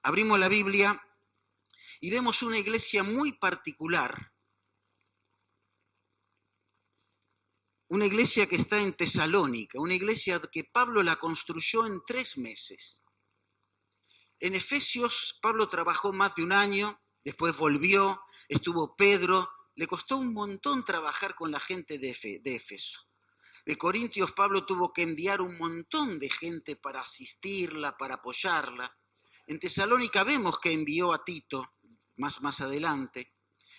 Abrimos la Biblia y vemos una iglesia muy particular, una iglesia que está en Tesalónica, una iglesia que Pablo la construyó en 3 meses. En Efesios, Pablo trabajó más de un año, después volvió, estuvo Pedro, le costó un montón trabajar con la gente de Éfeso. De Corintios, Pablo tuvo que enviar un montón de gente para asistirla, para apoyarla. En Tesalónica vemos que envió a Tito más adelante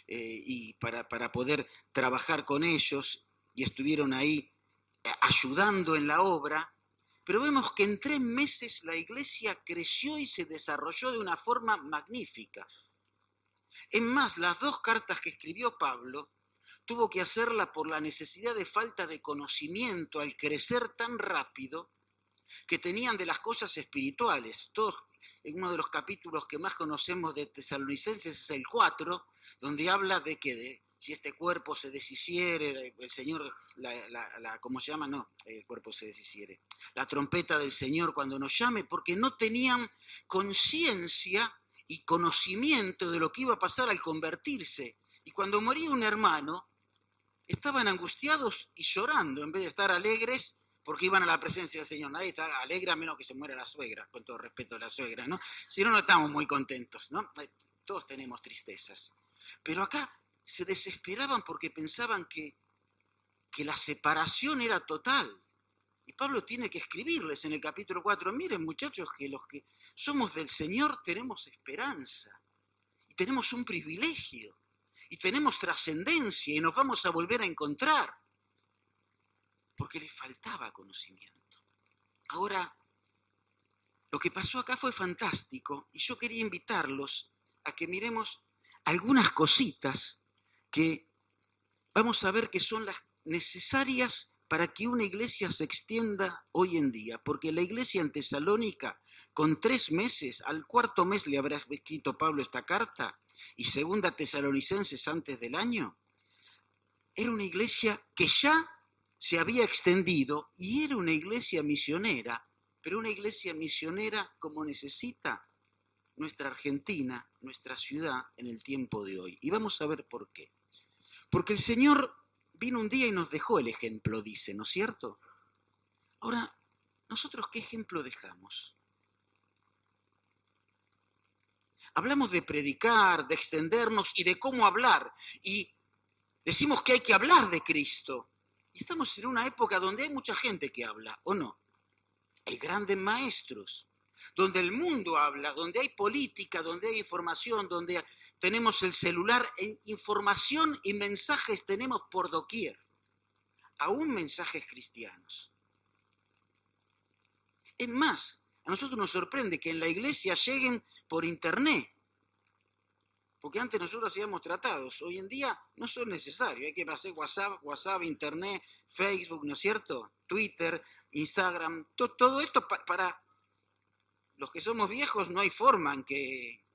y para poder trabajar con ellos y estuvieron ahí ayudando en la obra. Pero vemos que en 3 meses la iglesia creció y se desarrolló de una forma magnífica. Es más, las 2 cartas que escribió Pablo tuvo que hacerla por la necesidad de falta de conocimiento al crecer tan rápido que tenían de las cosas espirituales. Uno de los capítulos que más conocemos de Tesalonicenses es el 4, donde habla de que si este cuerpo se deshiciere, el Señor, ¿cómo se llama? No, el cuerpo se deshiciere. La trompeta del Señor cuando nos llame, porque no tenían conciencia y conocimiento de lo que iba a pasar al convertirse. Y cuando moría un hermano, estaban angustiados y llorando, en vez de estar alegres, porque iban a la presencia del Señor. Nadie está alegre a menos que se muera la suegra, con todo respeto a la suegra, ¿no? Si no, no estamos muy contentos, ¿no? Todos tenemos tristezas. Pero acá se desesperaban porque pensaban que la separación era total. Y Pablo tiene que escribirles en el capítulo 4, miren muchachos, que los que somos del Señor tenemos esperanza y tenemos un privilegio y tenemos trascendencia y nos vamos a volver a encontrar. Porque les faltaba conocimiento. Ahora, lo que pasó acá fue fantástico y yo quería invitarlos a que miremos algunas cositas que vamos a ver que son las necesarias para que una iglesia se extienda hoy en día. Porque la iglesia en Tesalónica, con 3 meses, al 4.º mes le habrá escrito Pablo esta carta, y 2 Tesalonicenses antes del año, era una iglesia que ya se había extendido y era una iglesia misionera, pero una iglesia misionera como necesita nuestra Argentina, nuestra ciudad en el tiempo de hoy. Y vamos a ver por qué. Porque el Señor vino un día y nos dejó el ejemplo, dice, ¿no es cierto? Ahora, ¿nosotros qué ejemplo dejamos? Hablamos de predicar, de extendernos y de cómo hablar, y decimos que hay que hablar de Cristo. Y estamos en una época donde hay mucha gente que habla, ¿o no? Hay grandes maestros, donde el mundo habla, donde hay política, donde hay información, donde tenemos el celular, información y mensajes tenemos por doquier, aún mensajes cristianos. Es más, a nosotros nos sorprende que en la iglesia lleguen por internet, porque antes nosotros hacíamos tratados, hoy en día no son necesarios, hay que hacer WhatsApp, Internet, Facebook, ¿no es cierto? Twitter, Instagram, todo esto para los que somos viejos no hay forma en que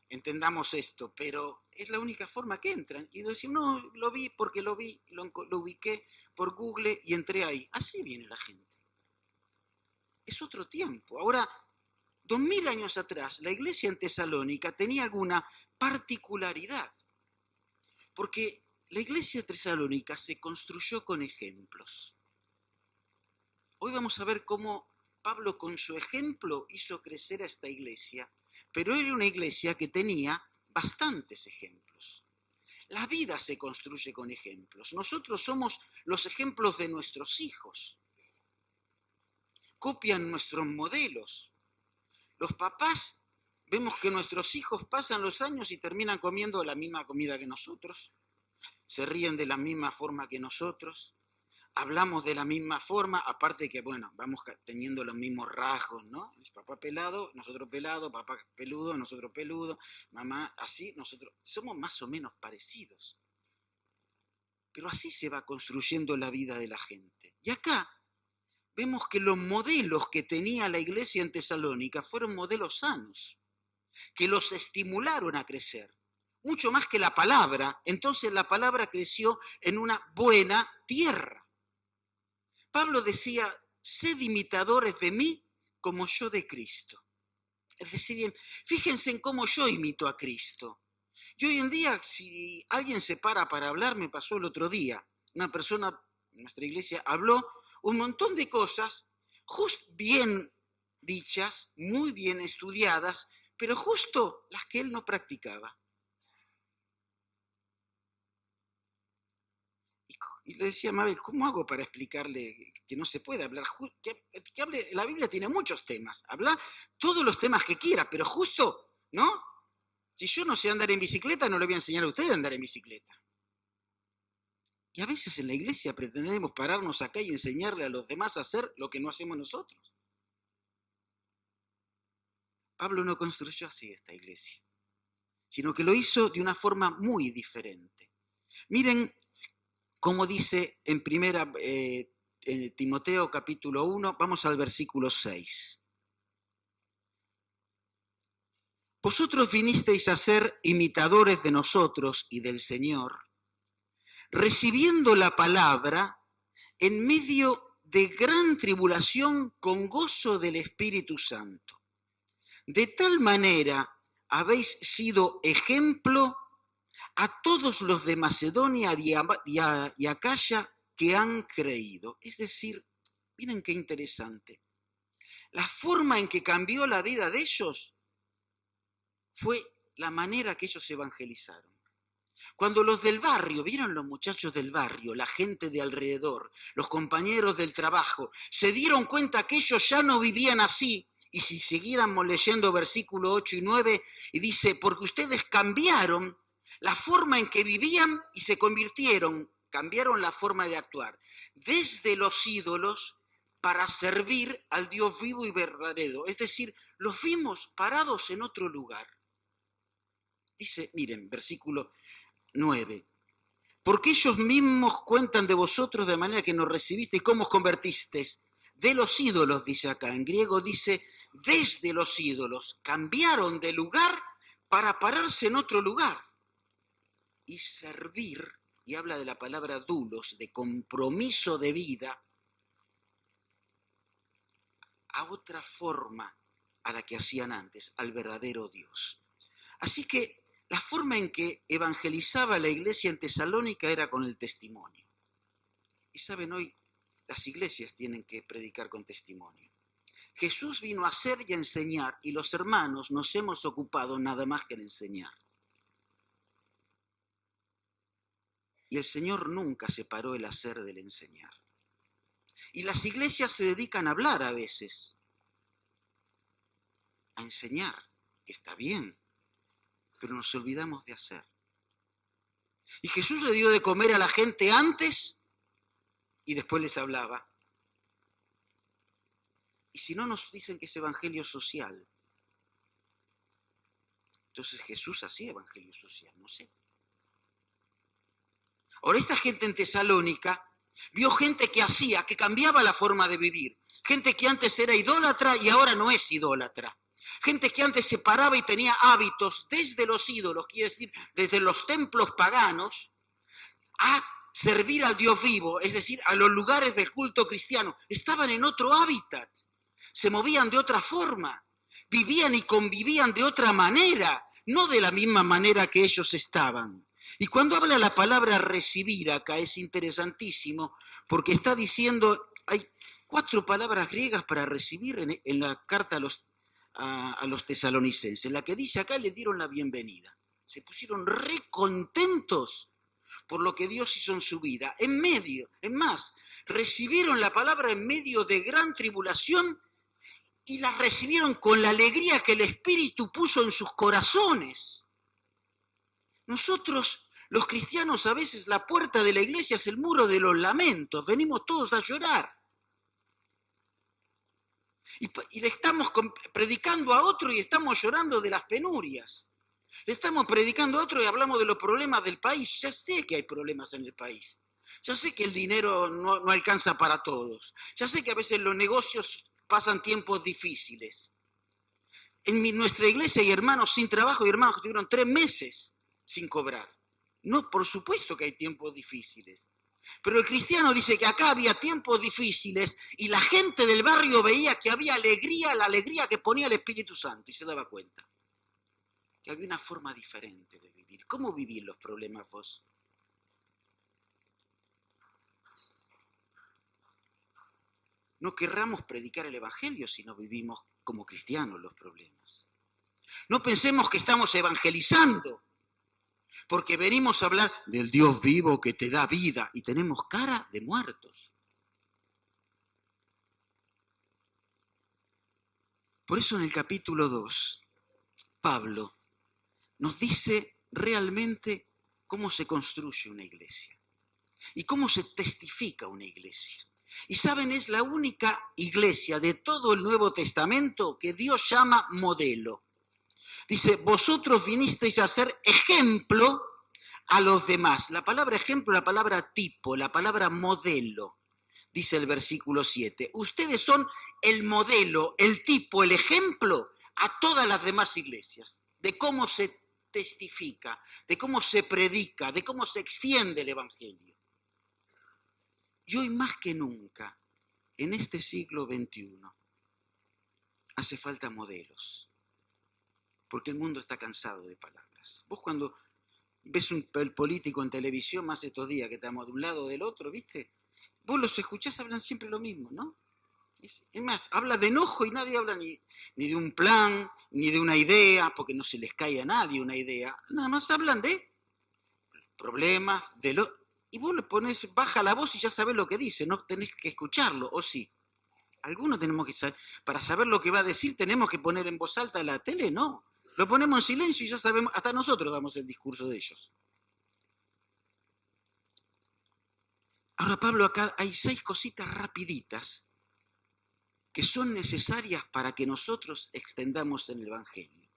entendamos esto, pero es la única forma que entran. Y decimos, no, lo vi porque lo ubiqué por Google y entré ahí. Así viene la gente. Es otro tiempo. Ahora, 2000 años atrás, la iglesia en Tesalónica tenía alguna particularidad, porque la iglesia de Tesalónica se construyó con ejemplos. Hoy vamos a ver cómo Pablo con su ejemplo hizo crecer a esta iglesia, pero era una iglesia que tenía bastantes ejemplos. La vida se construye con ejemplos. Nosotros somos los ejemplos de nuestros hijos. Copian nuestros modelos. Los papás vemos que nuestros hijos pasan los años y terminan comiendo la misma comida que nosotros, se ríen de la misma forma que nosotros, hablamos de la misma forma, aparte que, bueno, vamos teniendo los mismos rasgos, ¿no? Es papá pelado, papá peludo, nosotros peludo, mamá así, nosotros somos más o menos parecidos. Pero así se va construyendo la vida de la gente. Y acá vemos que los modelos que tenía la iglesia en Tesalónica fueron modelos sanos, que los estimularon a crecer, mucho más que la palabra. Entonces la palabra creció en una buena tierra. Pablo decía, sed imitadores de mí como yo de Cristo. Es decir, fíjense en cómo yo imito a Cristo. Y hoy en día, si alguien se para hablar, me pasó el otro día, una persona en nuestra iglesia habló un montón de cosas, bien dichas, muy bien estudiadas, pero justo las que él no practicaba. Y le decía a Mabel, ¿cómo hago para explicarle que no se puede hablar? Que hable, la Biblia tiene muchos temas, habla todos los temas que quiera, pero justo, ¿no? Si yo no sé andar en bicicleta, no le voy a enseñar a usted a andar en bicicleta. Y a veces en la iglesia pretendemos pararnos acá y enseñarle a los demás a hacer lo que no hacemos nosotros. Pablo no construyó así esta iglesia, sino que lo hizo de una forma muy diferente. Miren cómo dice en Timoteo capítulo 1, vamos al versículo 6. Vosotros vinisteis a ser imitadores de nosotros y del Señor, recibiendo la palabra en medio de gran tribulación con gozo del Espíritu Santo. De tal manera habéis sido ejemplo a todos los de Macedonia y Acaya que han creído. Es decir, miren qué interesante. La forma en que cambió la vida de ellos fue la manera que ellos evangelizaron. Cuando los del barrio, vieron los muchachos del barrio, la gente de alrededor, los compañeros del trabajo, se dieron cuenta que ellos ya no vivían así, y si siguiéramos leyendo versículo 8 y 9, y dice, porque ustedes cambiaron la forma en que vivían y se cambiaron la forma de actuar, desde los ídolos para servir al Dios vivo y verdadero. Es decir, los vimos parados en otro lugar. Dice, miren, versículo 9. Porque ellos mismos cuentan de vosotros de manera que nos recibiste y cómo os convertisteis de los ídolos, dice acá. En griego dice, desde los ídolos. Cambiaron de lugar para pararse en otro lugar. Y servir, y habla de la palabra doulos, de compromiso de vida, a otra forma a la que hacían antes, al verdadero Dios. Así que la forma en que evangelizaba la iglesia en Tesalónica era con el testimonio. Y saben, hoy las iglesias tienen que predicar con testimonio. Jesús vino a hacer y a enseñar, y los hermanos nos hemos ocupado nada más que en enseñar. Y el Señor nunca separó el hacer del enseñar. Y las iglesias se dedican a hablar a veces, a enseñar, que está bien, pero nos olvidamos de hacer. Y Jesús le dio de comer a la gente antes y después les hablaba. Y si no, nos dicen que es evangelio social. Entonces Jesús hacía evangelio social, no sé. Ahora esta gente en Tesalónica vio gente que cambiaba la forma de vivir. Gente que antes era idólatra y ahora no es idólatra. Gente que antes se paraba y tenía hábitos desde los ídolos, quiere decir, desde los templos paganos, a servir al Dios vivo, es decir, a los lugares del culto cristiano. Estaban en otro hábitat, se movían de otra forma, vivían y convivían de otra manera, no de la misma manera que ellos estaban. Y cuando habla la palabra recibir acá es interesantísimo, porque está diciendo, hay 4 palabras griegas para recibir en la carta a los tesalonicenses. La que dice acá, les dieron la bienvenida. Se pusieron re contentos por lo que Dios hizo en su vida. Es más, recibieron la palabra en medio de gran tribulación y las recibieron con la alegría que el Espíritu puso en sus corazones. Nosotros, los cristianos, a veces la puerta de la iglesia es el muro de los lamentos, venimos todos a llorar. Y le estamos predicando a otro y estamos llorando de las penurias. Le estamos predicando a otro y hablamos de los problemas del país. Ya sé que hay problemas en el país. Ya sé que el dinero no alcanza para todos. Ya sé que a veces los negocios pasan tiempos difíciles. En nuestra iglesia hay hermanos sin trabajo y hermanos que tuvieron 3 meses sin cobrar. No, por supuesto que hay tiempos difíciles. Pero el cristiano dice que acá había tiempos difíciles y la gente del barrio veía que había alegría, la alegría que ponía el Espíritu Santo, y se daba cuenta que había una forma diferente de vivir. ¿Cómo vivir los problemas vos? No querramos predicar el Evangelio si no vivimos como cristianos los problemas. No pensemos que estamos evangelizando, porque venimos a hablar del Dios vivo que te da vida y tenemos cara de muertos. Por eso en el capítulo 2, Pablo nos dice realmente cómo se construye una iglesia y cómo se testifica una iglesia. Y saben, es la única iglesia de todo el Nuevo Testamento que Dios llama modelo. Dice, vosotros vinisteis a ser ejemplo a los demás. La palabra ejemplo, la palabra tipo, la palabra modelo, dice el versículo 7. Ustedes son el modelo, el tipo, el ejemplo a todas las demás iglesias, de cómo se testifica, de cómo se predica, de cómo se extiende el Evangelio. Y hoy más que nunca, en este siglo XXI, hace falta modelos, porque el mundo está cansado de palabras. Vos cuando ves el político en televisión más estos días que estamos de un lado o del otro, ¿viste? Vos los escuchás, hablan siempre lo mismo, ¿no? Es más, habla de enojo y nadie habla ni de un plan, ni de una idea, porque no se les cae a nadie una idea. Nada más hablan de problemas, y vos le pones, baja la voz y ya sabés lo que dice, no tenés que escucharlo, ¿o sí? Algunos tenemos que saber, para saber lo que va a decir, tenemos que poner en voz alta la tele, no. Lo ponemos en silencio y ya sabemos, hasta nosotros damos el discurso de ellos. Ahora, Pablo, acá hay 6 cositas rapiditas que son necesarias para que nosotros extendamos el Evangelio.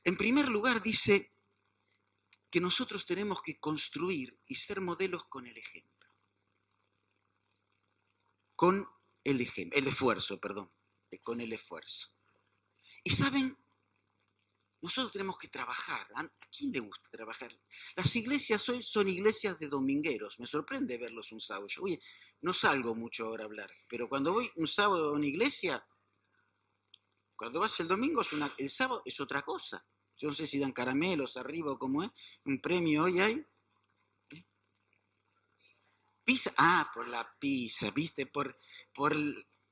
En primer lugar, dice que nosotros tenemos que construir y ser modelos con el ejemplo. Con el esfuerzo. Con el esfuerzo. Y saben, nosotros tenemos que trabajar. ¿A quién le gusta trabajar? Las iglesias hoy son iglesias de domingueros. Me sorprende verlos un sábado. Yo, oye, no salgo mucho ahora a hablar, pero cuando voy un sábado a una iglesia, cuando vas el domingo, el sábado es otra cosa. Yo no sé si dan caramelos arriba o cómo es. Un premio hoy hay. Pizza. Ah, por la pizza, ¿viste? Por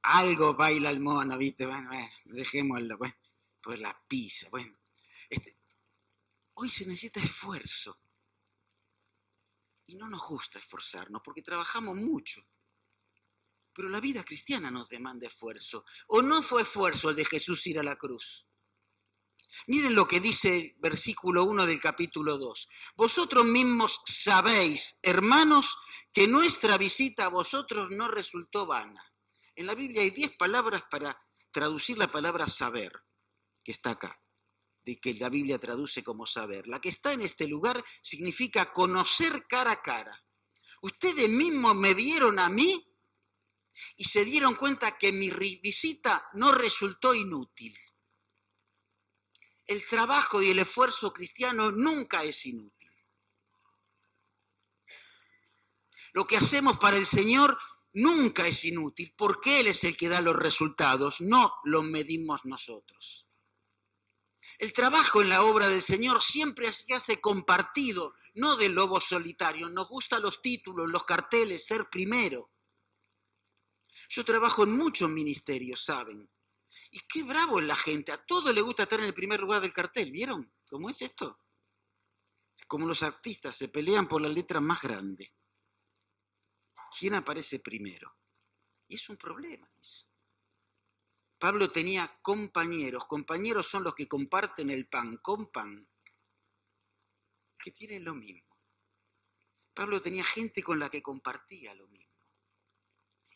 algo baila el mono, ¿viste? Bueno, dejémoslo. Bueno, por la pizza. Bueno, hoy se necesita esfuerzo. Y no nos gusta esforzarnos porque trabajamos mucho. Pero la vida cristiana nos demanda esfuerzo. ¿O no fue esfuerzo el de Jesús ir a la cruz? Miren lo que dice el versículo 1 del capítulo 2. Vosotros mismos sabéis, hermanos, que nuestra visita a vosotros no resultó vana. En la Biblia hay 10 palabras para traducir la palabra saber, que está acá, de que la Biblia traduce como saber. La que está en este lugar significa conocer cara a cara. Ustedes mismos me vieron a mí y se dieron cuenta que mi visita no resultó inútil. El trabajo y el esfuerzo cristiano nunca es inútil. Lo que hacemos para el Señor nunca es inútil, porque Él es el que da los resultados, no los medimos nosotros. El trabajo en la obra del Señor siempre se hace compartido, no del lobo solitario. Nos gustan los títulos, los carteles, ser primero. Yo trabajo en muchos ministerios, ¿saben? Y qué bravo es la gente, a todos les gusta estar en el primer lugar del cartel, ¿vieron? ¿Cómo es esto? Como los artistas se pelean por la letra más grande. ¿Quién aparece primero? Y es un problema eso. Pablo tenía compañeros. Compañeros son los que comparten el pan, compan, que tienen lo mismo. Pablo tenía gente con la que compartía lo mismo.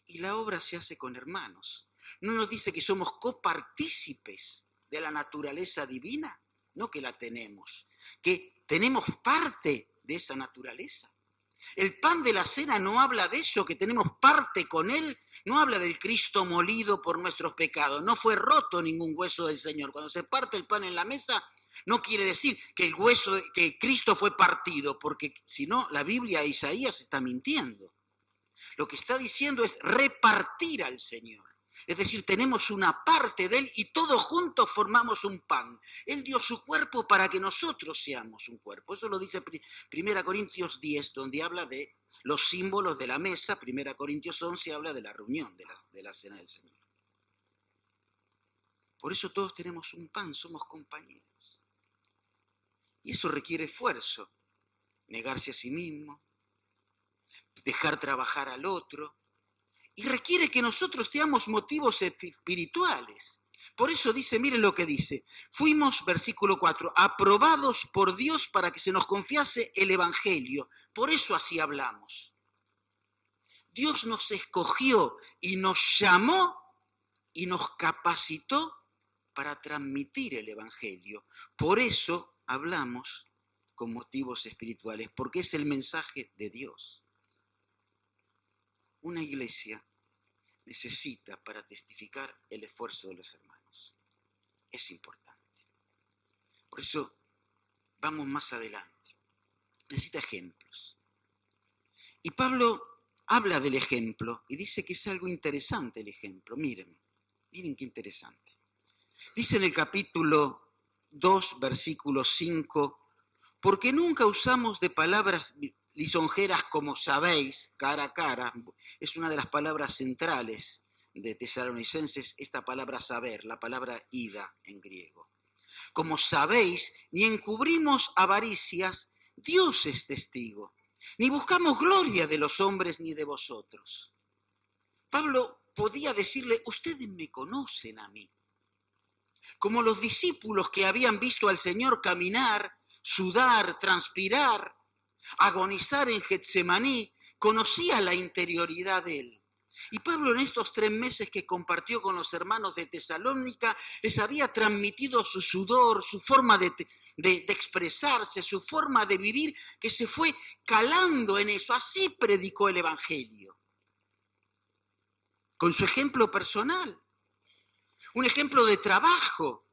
Y la obra se hace con hermanos. ¿No nos dice que somos copartícipes de la naturaleza divina? No que la tenemos, que tenemos parte de esa naturaleza. El pan de la cena no habla de eso, que tenemos parte con él, no habla del Cristo molido por nuestros pecados. No fue roto ningún hueso del Señor. Cuando se parte el pan en la mesa, no quiere decir que el hueso, que Cristo fue partido, porque si no, la Biblia, Isaías está mintiendo. Lo que está diciendo es repartir al Señor. Es decir, tenemos una parte de Él y todos juntos formamos un pan. Él dio su cuerpo para que nosotros seamos un cuerpo. Eso lo dice 1 Corintios 10, donde habla de los símbolos de la mesa. 1 Corintios 11 habla de la reunión, de la cena del Señor. Por eso todos tenemos un pan, somos compañeros. Y eso requiere esfuerzo, negarse a sí mismo, dejar trabajar al otro, y requiere que nosotros tengamos motivos espirituales. Por eso dice, miren lo que dice, fuimos, versículo 4, aprobados por Dios para que se nos confiase el Evangelio. Por eso así hablamos. Dios nos escogió y nos llamó y nos capacitó para transmitir el Evangelio. Por eso hablamos con motivos espirituales, porque es el mensaje de Dios. Una iglesia necesita para testificar el esfuerzo de los hermanos. Es importante. Por eso vamos más adelante. Necesita ejemplos. Y Pablo habla del ejemplo y dice que es algo interesante el ejemplo. Miren qué interesante. Dice en el capítulo 2, versículo 5, porque nunca usamos de palabras lisonjeras como sabéis, cara a cara, es una de las palabras centrales de Tesalonicenses, esta palabra saber, la palabra ida en griego. Como sabéis, ni encubrimos avaricias, Dios es testigo, ni buscamos gloria de los hombres ni de vosotros. Pablo podía decirle, ustedes me conocen a mí. Como los discípulos que habían visto al Señor caminar, sudar, transpirar, agonizar en Getsemaní, conocía la interioridad de él. Y Pablo en estos 3 meses que compartió con los hermanos de Tesalónica, les había transmitido su sudor, su forma de expresarse, su forma de vivir, que se fue calando en eso. Así predicó el Evangelio. Con su ejemplo personal. Un ejemplo de trabajo.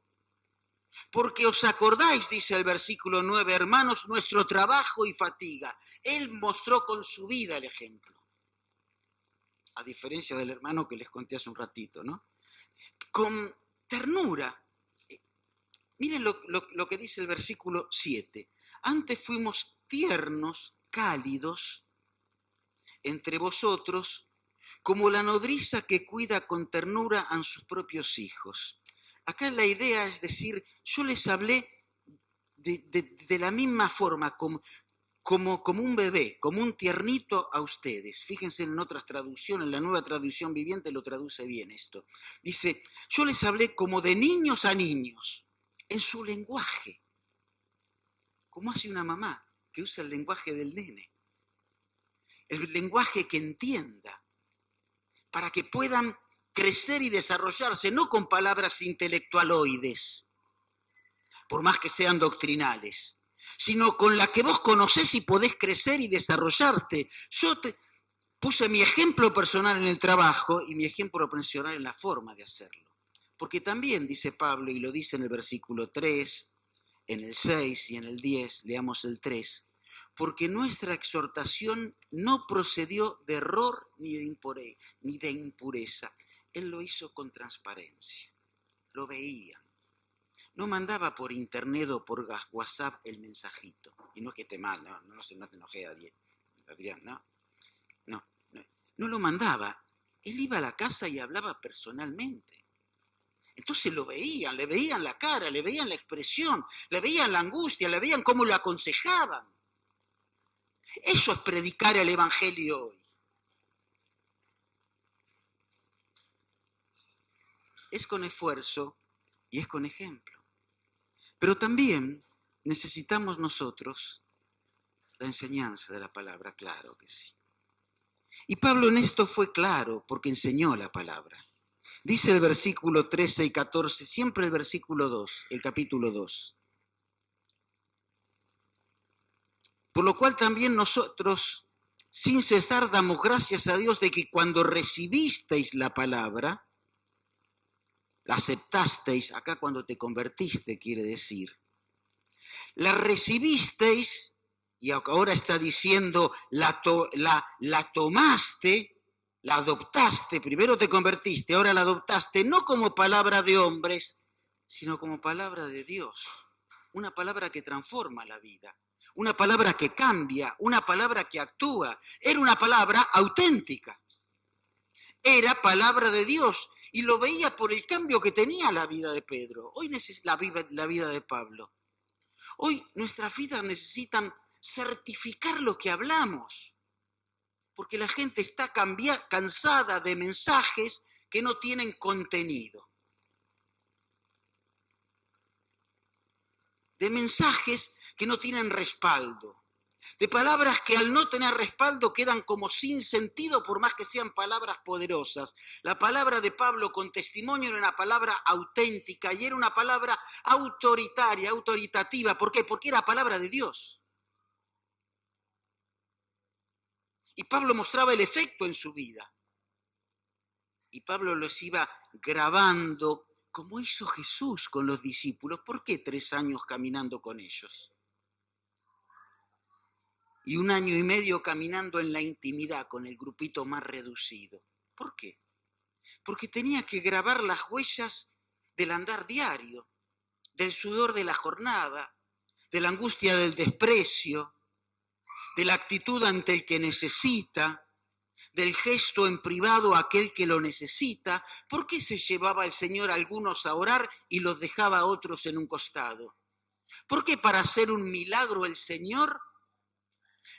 Porque os acordáis, dice el versículo 9, hermanos, nuestro trabajo y fatiga. Él mostró con su vida el ejemplo. A diferencia del hermano que les conté hace un ratito, ¿no? Con ternura. Miren lo que dice el versículo 7. Antes fuimos tiernos, cálidos, entre vosotros, como la nodriza que cuida con ternura a sus propios hijos. Acá la idea es decir, yo les hablé de la misma forma, como un bebé, como un tiernito a ustedes. Fíjense en otras traducciones, en la Nueva Traducción Viviente lo traduce bien esto. Dice, yo les hablé como de niños a niños, en su lenguaje, como hace una mamá que usa el lenguaje del nene, el lenguaje que entienda, para que puedan crecer y desarrollarse, no con palabras intelectualoides, por más que sean doctrinales, sino con la que vos conocés y podés crecer y desarrollarte. Yo te puse mi ejemplo personal en el trabajo y mi ejemplo personal en la forma de hacerlo. Porque también dice Pablo, y lo dice en el versículo 3, en el 6 y en el 10, leamos el 3, porque nuestra exhortación no procedió de error ni de impureza. Él lo hizo con transparencia, lo veían. No mandaba por internet o por WhatsApp el mensajito. Y no es que esté mal, no te enojé, Adrián, no lo mandaba. Él iba a la casa y hablaba personalmente. Entonces lo veían, le veían la cara, le veían la expresión, le veían la angustia, le veían cómo lo aconsejaban. Eso es predicar el Evangelio hoy. es con esfuerzo y es con ejemplo. Pero también necesitamos nosotros la enseñanza de la palabra, claro que sí. Y Pablo en esto fue claro porque enseñó la palabra. Dice el versículo 13 y 14, siempre el versículo 2, el capítulo 2. Por lo cual también nosotros, sin cesar, damos gracias a Dios de que cuando recibisteis la palabra, la aceptasteis, acá cuando te convertiste quiere decir, la recibisteis, y ahora está diciendo, la tomaste, la adoptaste, primero te convertiste, ahora la adoptaste, no como palabra de hombres, sino como palabra de Dios, una palabra que transforma la vida. Una palabra que cambia, una palabra que actúa. Era una palabra auténtica. Era palabra de Dios. Y lo veía por el cambio que tenía la vida de Pedro. Hoy la vida de Pablo. Hoy nuestras vidas necesitan certificar lo que hablamos. Porque la gente está cansada de mensajes que no tienen contenido. De mensajes que no tienen respaldo, de palabras que al no tener respaldo quedan como sin sentido por más que sean palabras poderosas. La palabra de Pablo con testimonio era una palabra auténtica y era una palabra autoritaria, autoritativa. ¿Por qué? Porque era palabra de Dios. Y Pablo mostraba el efecto en su vida. Y Pablo los iba grabando como hizo Jesús con los discípulos. ¿Por qué 3 años caminando con ellos? Y 1 año y medio caminando en la intimidad con el grupito más reducido. ¿Por qué? Porque tenía que grabar las huellas del andar diario, del sudor de la jornada, de la angustia del desprecio, de la actitud ante el que necesita, del gesto en privado a aquel que lo necesita. ¿Por qué se llevaba el Señor a algunos a orar y los dejaba a otros en un costado? ¿Por qué para hacer un milagro el Señor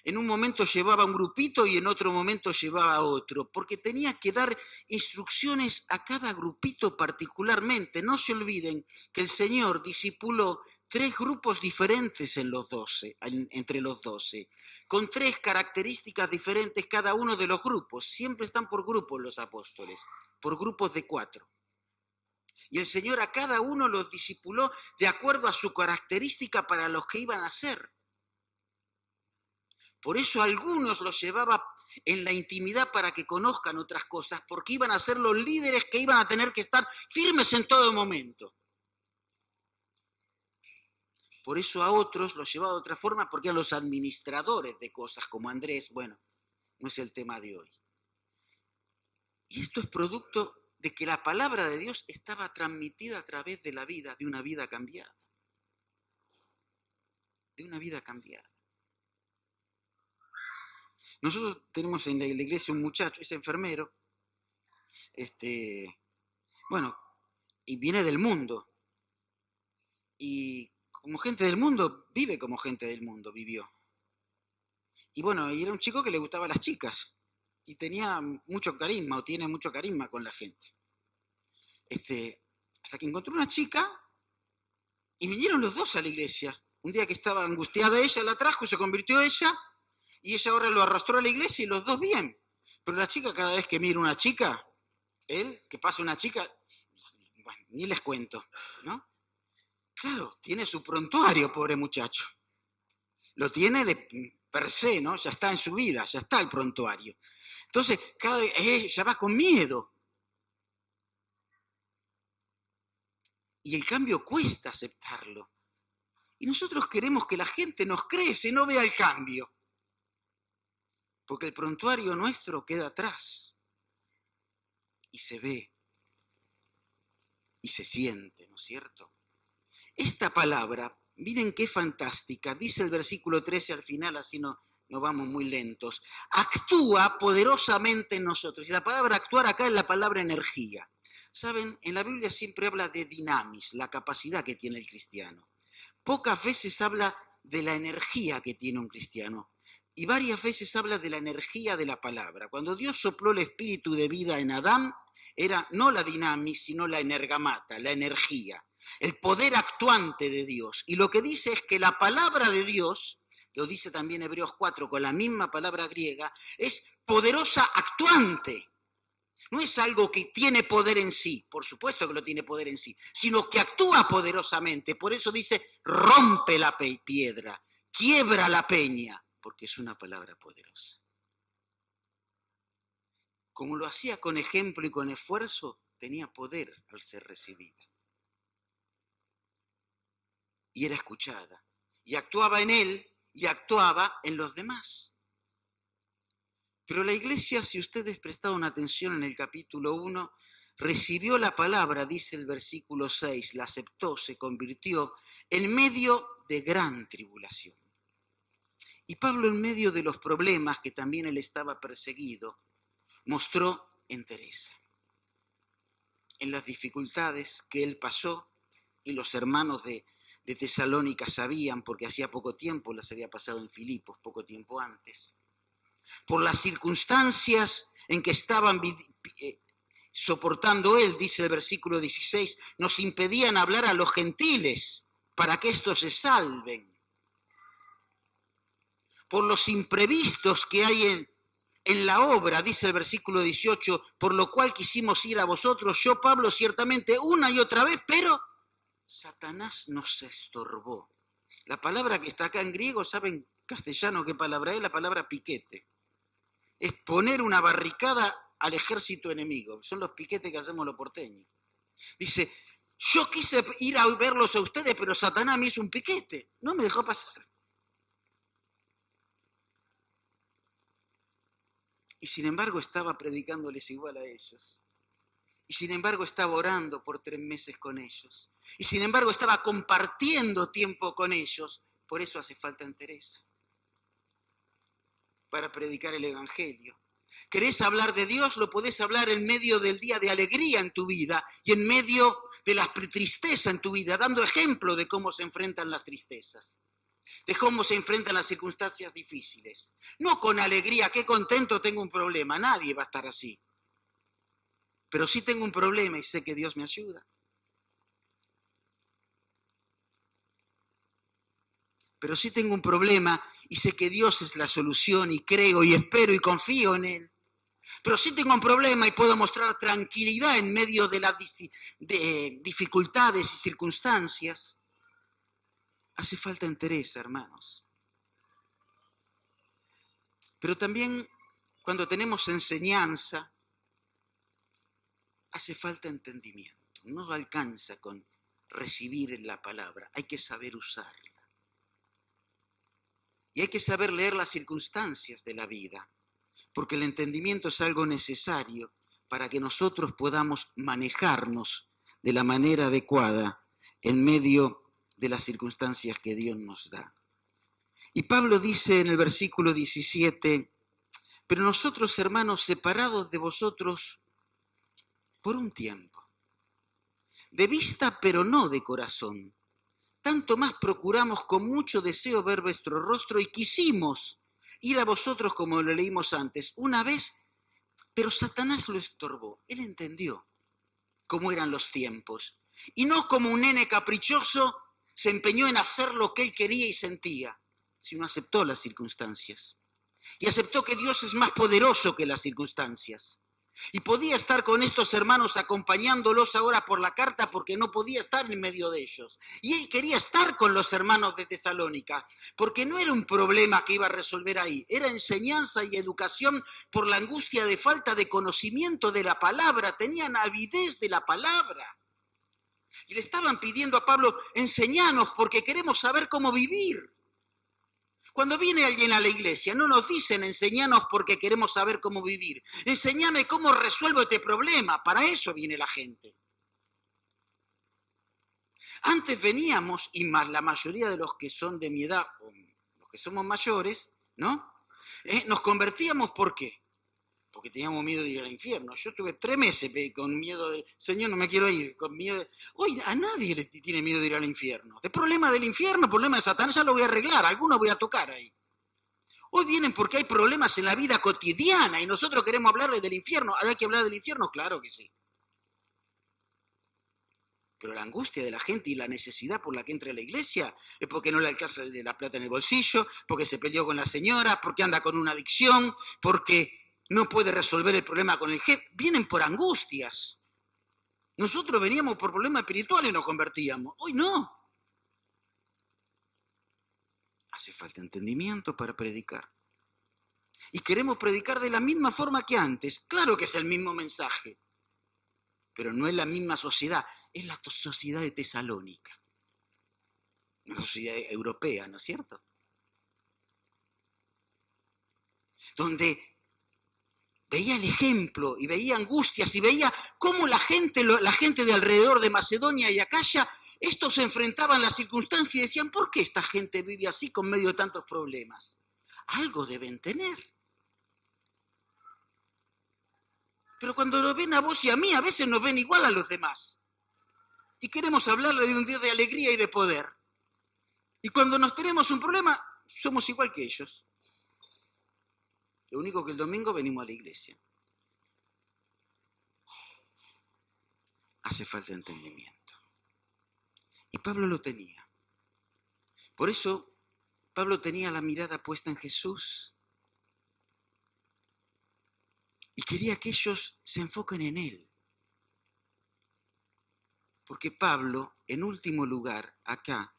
en un momento llevaba a un grupito y en otro momento llevaba a otro? Porque tenía que dar instrucciones a cada grupito particularmente. No se olviden que el Señor discipuló 3 grupos diferentes entre los 12, con 3 características diferentes cada uno de los grupos. Siempre están por grupos los apóstoles, por grupos de 4. Y el Señor a cada uno los discipuló de acuerdo a su característica para los que iban a ser. Por eso algunos los llevaba en la intimidad para que conozcan otras cosas, porque iban a ser los líderes que iban a tener que estar firmes en todo momento. Por eso a otros los llevaba de otra forma, porque eran los administradores de cosas, como Andrés. Bueno, no es el tema de hoy. Y esto es producto de que la palabra de Dios estaba transmitida a través de la vida, de una vida cambiada. De una vida cambiada. Nosotros tenemos en la iglesia un muchacho, es enfermero, bueno, y viene del mundo. Y como gente del mundo, vive como gente del mundo, vivió. Y bueno, y era un chico que le gustaba a las chicas. Y tenía mucho carisma, o tiene mucho carisma con la gente. Hasta que encontró una chica y vinieron los dos a la iglesia. Un día que estaba angustiada ella, la trajo y se convirtió ella. Y ella ahora lo arrastró a la iglesia y los dos bien. Pero la chica, cada vez que mira una chica, que pasa una chica, bueno, ni les cuento, ¿no? Claro, tiene su prontuario, pobre muchacho. Lo tiene de per se, ¿no? Ya está en su vida, ya está el prontuario. Entonces, cada vez ya va con miedo. Y el cambio cuesta aceptarlo. Y nosotros queremos que la gente nos crece y no vea el cambio. Porque el prontuario nuestro queda atrás. Y se ve. Y se siente, ¿no es cierto? Esta palabra, miren qué fantástica, dice el versículo 13 al final, así no vamos muy lentos. Actúa poderosamente en nosotros. Y la palabra actuar acá es la palabra energía. ¿Saben? En la Biblia siempre habla de dinamis, la capacidad que tiene el cristiano. Pocas veces habla de la energía que tiene un cristiano. Y varias veces habla de la energía de la palabra. Cuando Dios sopló el espíritu de vida en Adán, era no la dinamis, sino la energamata, la energía, el poder actuante de Dios. Y lo que dice es que la palabra de Dios, lo dice también Hebreos 4 con la misma palabra griega, es poderosa actuante. No es algo que tiene poder en sí, por supuesto que lo tiene poder en sí, sino que actúa poderosamente. Por eso dice, rompe la piedra, quiebra la peña, porque es una palabra poderosa. Como lo hacía con ejemplo y con esfuerzo, tenía poder al ser recibida. Y era escuchada. Y actuaba en él y actuaba en los demás. Pero la iglesia, si ustedes prestaron atención en el capítulo 1, recibió la palabra, dice el versículo 6, la aceptó, se convirtió en medio de gran tribulación. Y Pablo, en medio de los problemas que también él estaba perseguido, mostró entereza. En las dificultades que él pasó, y los hermanos de Tesalónica sabían, porque hacía poco tiempo las había pasado en Filipos, poco tiempo antes, por las circunstancias en que estaban soportando él, dice el versículo 16, nos impedían hablar a los gentiles para que estos se salven. Por los imprevistos que hay en la obra, dice el versículo 18, por lo cual quisimos ir a vosotros, yo, Pablo, ciertamente una y otra vez, pero Satanás nos estorbó. La palabra que está acá en griego, ¿saben castellano qué palabra es? La palabra piquete. Es poner una barricada al ejército enemigo. Son los piquetes que hacemos los porteños. Dice, yo quise ir a verlos a ustedes, pero Satanás me hizo un piquete. No me dejó pasar. Y sin embargo estaba predicándoles igual a ellos. Y sin embargo estaba orando por 3 meses con ellos. Y sin embargo estaba compartiendo tiempo con ellos. Por eso hace falta entereza. Para predicar el evangelio. ¿Querés hablar de Dios? Lo podés hablar en medio del día de alegría en tu vida y en medio de la tristeza en tu vida, dando ejemplo de cómo se enfrentan las tristezas, de cómo se enfrentan las circunstancias difíciles. No con alegría, qué contento, tengo un problema. Nadie va a estar así. Pero sí tengo un problema y sé que Dios me ayuda. Pero sí tengo un problema y sé que Dios es la solución y creo y espero y confío en Él. Pero sí tengo un problema y puedo mostrar tranquilidad en medio de las dificultades y circunstancias. Hace falta entereza, hermanos. Pero también cuando tenemos enseñanza, hace falta entendimiento. No alcanza con recibir la palabra, hay que saber usarla. Y hay que saber leer las circunstancias de la vida, porque el entendimiento es algo necesario para que nosotros podamos manejarnos de la manera adecuada en medio de las circunstancias que Dios nos da. Y Pablo dice en el versículo 17, pero nosotros, hermanos, separados de vosotros por un tiempo, de vista pero no de corazón, tanto más procuramos con mucho deseo ver vuestro rostro y quisimos ir a vosotros como lo leímos antes, una vez, pero Satanás lo estorbó. Él entendió cómo eran los tiempos. Y no como un nene caprichoso se empeñó en hacer lo que él quería y sentía, sino aceptó las circunstancias. Y aceptó que Dios es más poderoso que las circunstancias. Y podía estar con estos hermanos acompañándolos ahora por la carta porque no podía estar en medio de ellos. Y él quería estar con los hermanos de Tesalónica porque no era un problema que iba a resolver ahí. Era enseñanza y educación por la angustia de falta de conocimiento de la palabra. Tenían avidez de la palabra. Y le estaban pidiendo a Pablo, enseñanos porque queremos saber cómo vivir. Cuando viene alguien a la iglesia, no nos dicen enseñanos porque queremos saber cómo vivir. Enséñame cómo resuelvo este problema. Para eso viene la gente. Antes veníamos, y más la mayoría de los que son de mi edad, o los que somos mayores, ¿no? Nos convertíamos, ¿por qué? Porque teníamos miedo de ir al infierno. Yo tuve 3 meses con miedo de, Señor, no me quiero ir, con miedo de... Hoy a nadie le tiene miedo de ir al infierno. El problema del infierno, el problema de Satanás, ya lo voy a arreglar, alguno voy a tocar ahí. Hoy vienen porque hay problemas en la vida cotidiana y nosotros queremos hablarles del infierno. ¿Ahora hay que hablar del infierno? Claro que sí. Pero la angustia de la gente y la necesidad por la que entra a la iglesia es porque no le alcanza la plata en el bolsillo, porque se peleó con la señora, porque anda con una adicción, porque no puede resolver el problema con el jefe. Vienen por angustias. Nosotros veníamos por problemas espirituales y nos convertíamos. Hoy no. Hace falta entendimiento para predicar. Y queremos predicar de la misma forma que antes. Claro que es el mismo mensaje, pero no es la misma sociedad. Es la sociedad de Tesalónica. Una sociedad europea, ¿no es cierto? Donde veía el ejemplo y veía angustias y veía cómo la gente de alrededor de Macedonia y Acaya, estos se enfrentaban a las circunstancias y decían, ¿por qué esta gente vive así con medio de tantos problemas? Algo deben tener. Pero cuando nos ven a vos y a mí, a veces nos ven igual a los demás. Y queremos hablarle de un Dios de alegría y de poder. Y cuando nos tenemos un problema, somos igual que ellos. Lo único que el domingo venimos a la iglesia. Hace falta entendimiento. Y Pablo lo tenía. Por eso, Pablo tenía la mirada puesta en Jesús. Y quería que ellos se enfoquen en Él. Porque Pablo, en último lugar, acá,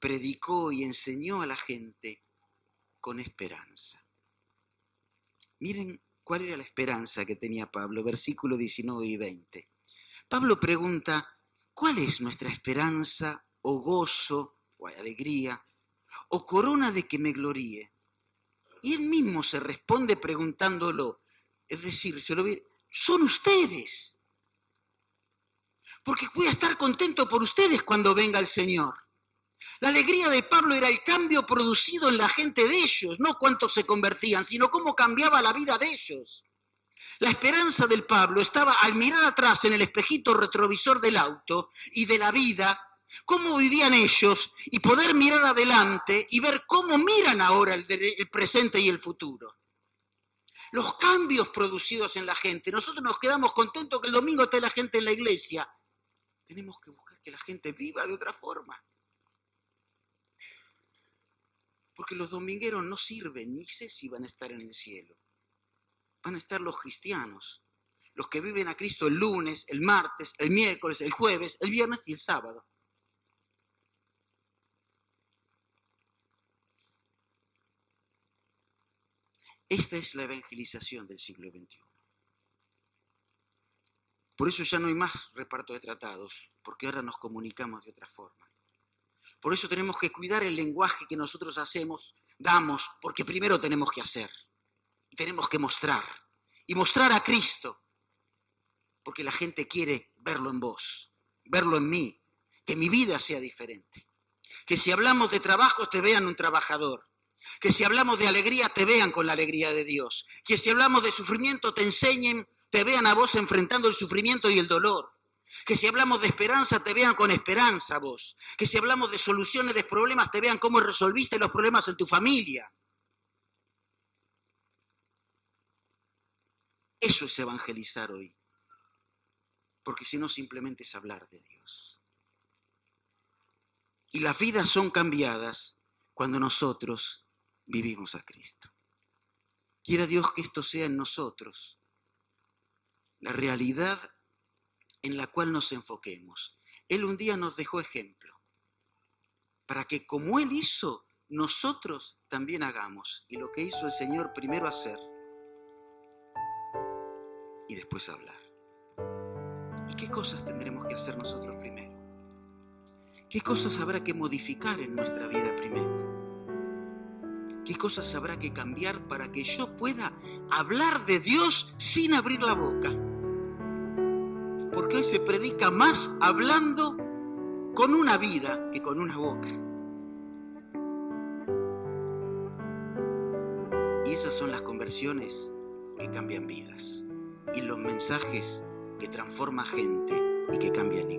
predicó y enseñó a la gente con esperanza. Miren cuál era la esperanza que tenía Pablo, versículos 19 y 20. Pablo pregunta, ¿cuál es nuestra esperanza o gozo o alegría o corona de que me gloríe? Y él mismo se responde preguntándolo, es decir, son ustedes. Porque voy a estar contento por ustedes cuando venga el Señor. La alegría de Pablo era el cambio producido en la gente de ellos, no cuántos se convertían, sino cómo cambiaba la vida de ellos. La esperanza del Pablo estaba al mirar atrás en el espejito retrovisor del auto y de la vida, cómo vivían ellos y poder mirar adelante y ver cómo miran ahora el presente y el futuro. Los cambios producidos en la gente. Nosotros nos quedamos contentos que el domingo esté la gente en la iglesia. Tenemos que buscar que la gente viva de otra forma. Porque los domingueros no sirven, ni sé si van a estar en el cielo. Van a estar los cristianos, los que viven a Cristo el lunes, el martes, el miércoles, el jueves, el viernes y el sábado. Esta es la evangelización del siglo XXI. Por eso ya no hay más reparto de tratados, porque ahora nos comunicamos de otra forma. Por eso tenemos que cuidar el lenguaje que nosotros damos, porque primero tenemos que hacer. Y tenemos que mostrar. Y mostrar a Cristo. Porque la gente quiere verlo en vos, verlo en mí, que mi vida sea diferente. Que si hablamos de trabajo te vean un trabajador. Que si hablamos de alegría te vean con la alegría de Dios. Que si hablamos de sufrimiento te vean a vos enfrentando el sufrimiento y el dolor. Que si hablamos de esperanza te vean con esperanza vos. Que si hablamos de soluciones de problemas te vean cómo resolviste los problemas en tu familia. Eso es evangelizar hoy. Porque si no simplemente es hablar de Dios. Y las vidas son cambiadas cuando nosotros vivimos a Cristo. Quiera Dios que esto sea en nosotros la realidad en la cual nos enfoquemos. Él un día nos dejó ejemplo para que como Él hizo, nosotros también hagamos. Y lo que hizo el Señor, primero hacer y después hablar. ¿Y qué cosas tendremos que hacer nosotros primero? ¿Qué cosas habrá que modificar en nuestra vida primero? ¿Qué cosas habrá que cambiar para que yo pueda hablar de Dios sin abrir la boca? Porque hoy se predica más hablando con una vida que con una boca. Y esas son las conversiones que cambian vidas. Y los mensajes que transforman gente y que cambian iglesias.